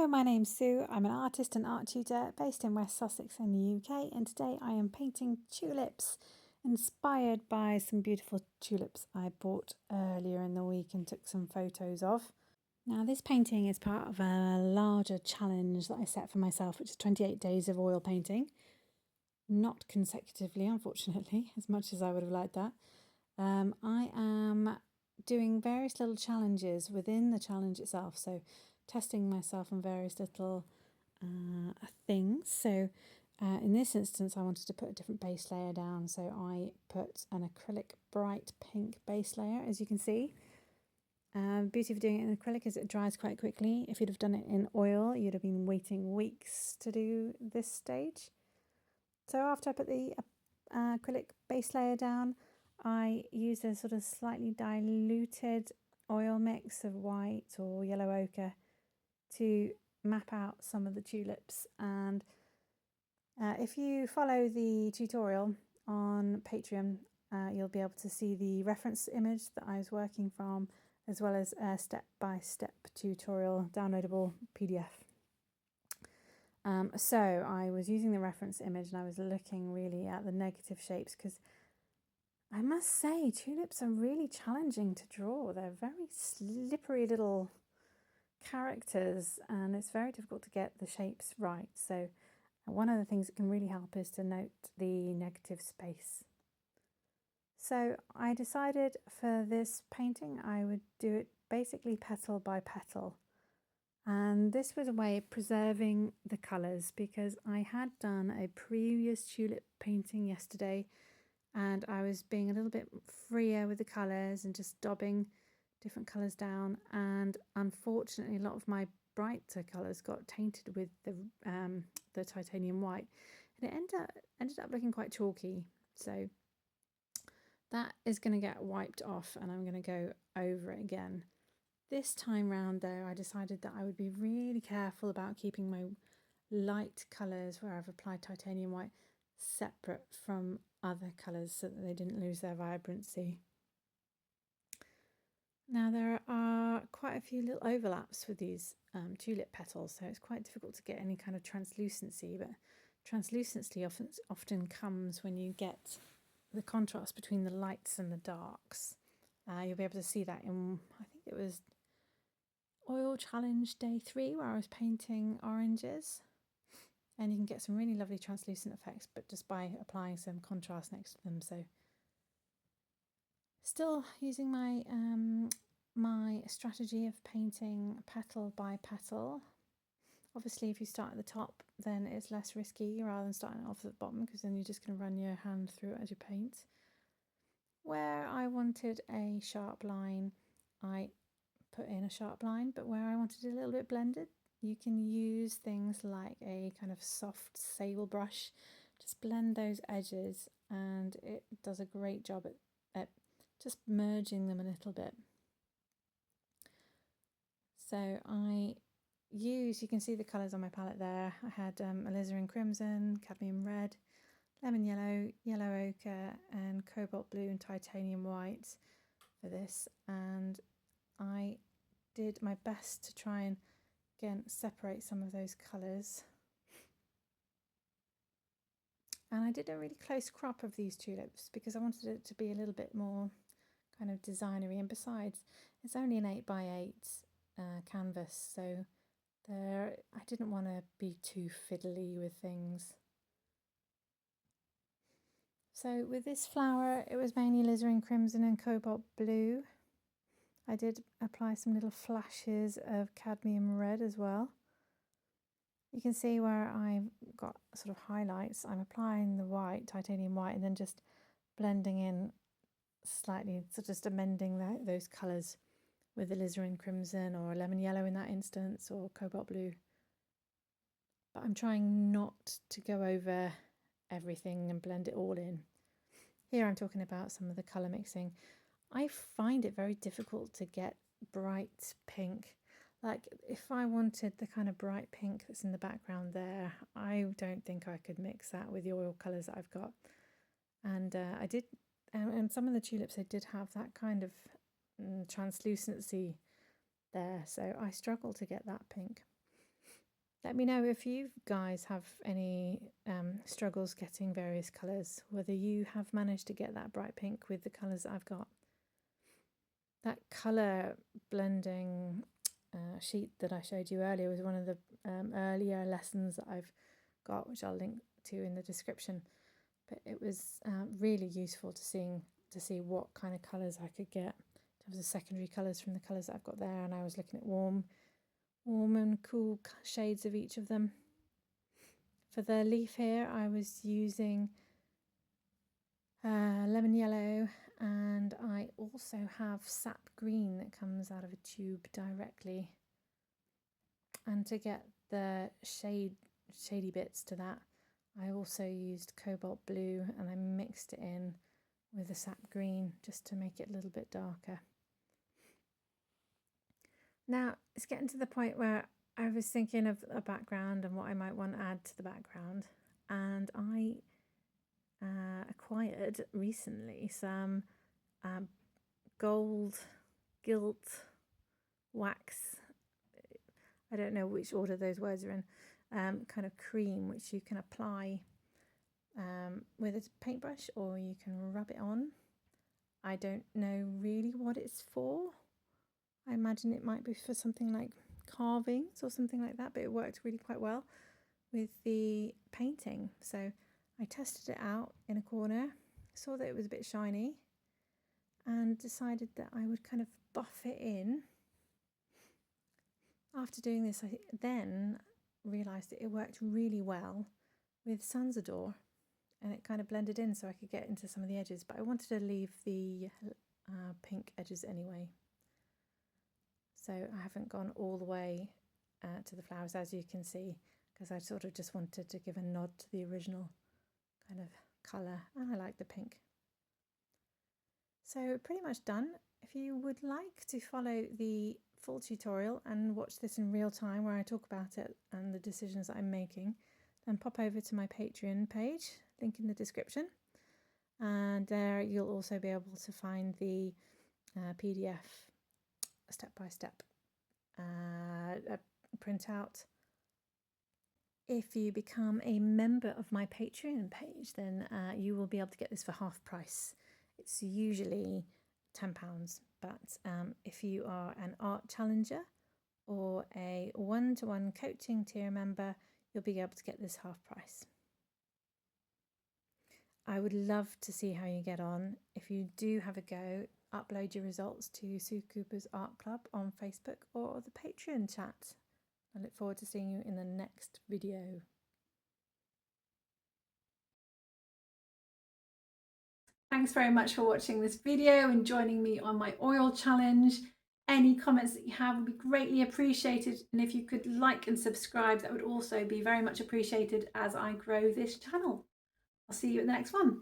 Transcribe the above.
my name's Sue. I'm an artist and art tutor based in West Sussex in the UK, and today I am painting tulips inspired by some beautiful tulips I bought earlier in the week and took some photos of. Now, this painting is part of a larger challenge that I set for myself, which is 28 days of oil painting. Not consecutively, unfortunately, as much as I would have liked that. I am doing various little challenges within the challenge itself, so testing myself on various little things. So in this instance I wanted to put a different base layer down, so I put an acrylic bright pink base layer, as you can see. The beauty of doing it in acrylic is it dries quite quickly. If you'd have done it in oil, you'd have been waiting weeks to do this stage. So after I put the acrylic base layer down, I used a sort of slightly diluted oil mix of white or yellow ochre to map out some of the tulips. And if you follow the tutorial on Patreon, you'll be able to see the reference image that I was working from, as well as a step-by-step tutorial downloadable PDF. So I was using the reference image and I was looking really at the negative shapes, because I must say tulips are really challenging to draw. They're very slippery little characters and it's very difficult to get the shapes right. So one of the things that can really help is to note the negative space. So I decided for this painting I would do it basically petal by petal. And this was a way of preserving the colours, because I had done a previous tulip painting yesterday and I was being a little bit freer with the colours and just daubing different colours down, and unfortunately a lot of my brighter colours got tainted with the titanium white, and it ended up looking quite chalky. So that is going to get wiped off and I'm going to go over it again. This time round though, I decided that I would be really careful about keeping my light colours where I've applied titanium white separate from other colours so that they didn't lose their vibrancy. Now there are quite a few little overlaps with these tulip petals, so it's quite difficult to get any kind of translucency, but translucency often comes when you get the contrast between the lights and the darks. You'll be able to see that in, I think it was Oil Challenge Day 3 where I was painting oranges, and you can get some really lovely translucent effects but just by applying some contrast next to them. So still using my my strategy of painting petal by petal. Obviously if you start at the top then it's less risky rather than starting off at the bottom, because then you're just going to run your hand through it as you paint. Where I wanted a sharp line, I put in a sharp line, but where I wanted it a little bit blended, you can use things like a kind of soft sable brush. Just blend those edges and it does a great job at just merging them a little bit. So I use, you can see the colours on my palette there. I had alizarin crimson, cadmium red, lemon yellow, yellow ochre and cobalt blue and titanium white for this, and I did my best to try and again separate some of those colours. And I did a really close crop of these tulips because I wanted it to be a little bit more kind of designery, and besides it's only an 8x8 canvas, so I didn't want to be too fiddly with things. So with this flower it was mainly alizarin crimson and cobalt blue. I did apply some little flashes of cadmium red as well. You can see where I've got sort of highlights, I'm applying the white, titanium white, and then just blending in slightly, so just amending those colours with alizarin crimson or lemon yellow in that instance, or cobalt blue. But I'm trying not to go over everything and blend it all in. Here I'm talking about some of the colour mixing. I find it very difficult to get bright pink. Like if I wanted the kind of bright pink that's in the background there, I don't think I could mix that with the oil colours that I've got. And I did, and some of the tulips, they did have that kind of translucency there, so I struggle to get that pink. Let me know if you guys have any struggles getting various colours, whether you have managed to get that bright pink with the colours that I've got. That colour blending sheet that I showed you earlier was one of the earlier lessons that I've got, which I'll link to in the description. But it was really useful to see what kind of colours I could get in terms of secondary colours from the colours that I've got there, and I was looking at warm and cool shades of each of them. For the leaf here, I was using lemon yellow, and I also have sap green that comes out of a tube directly. And to get the shady bits to that, I also used cobalt blue, and I mixed it in with the sap green just to make it a little bit darker. Now it's getting to the point where I was thinking of a background and what I might want to add to the background, and I acquired recently some gold gilt wax. I don't know which order those words are in. Kind of cream which you can apply with a paintbrush, or you can rub it on. I don't know really what it's for. I imagine it might be for something like carvings or something like that, but it worked really quite well with the painting. So I tested it out in a corner, saw that it was a bit shiny, and decided that I would kind of buff it in. After doing this, I then realised that it worked really well with Sansador, and it kind of blended in so I could get into some of the edges, but I wanted to leave the pink edges anyway. So I haven't gone all the way to the flowers, as you can see, because I sort of just wanted to give a nod to the original kind of colour, and I like the pink. So pretty much done. If you would like to follow the full tutorial and watch this in real time where I talk about it and the decisions that I'm making, then pop over to my Patreon page, link in the description, and there you'll also be able to find the PDF step-by-step printout. If you become a member of my Patreon page, then you will be able to get this for half price. It's usually £10, but if you are an art challenger or a one-to-one coaching tier member, you'll be able to get this half price. I would love to see how you get on. If you do have a go, upload your results to Sue Cooper's Art Club on Facebook or the Patreon chat. I look forward to seeing you in the next video. Thanks very much for watching this video and joining me on my oil challenge. Any comments that you have would be greatly appreciated, and if you could like and subscribe, that would also be very much appreciated as I grow this channel. I'll see you at the next one.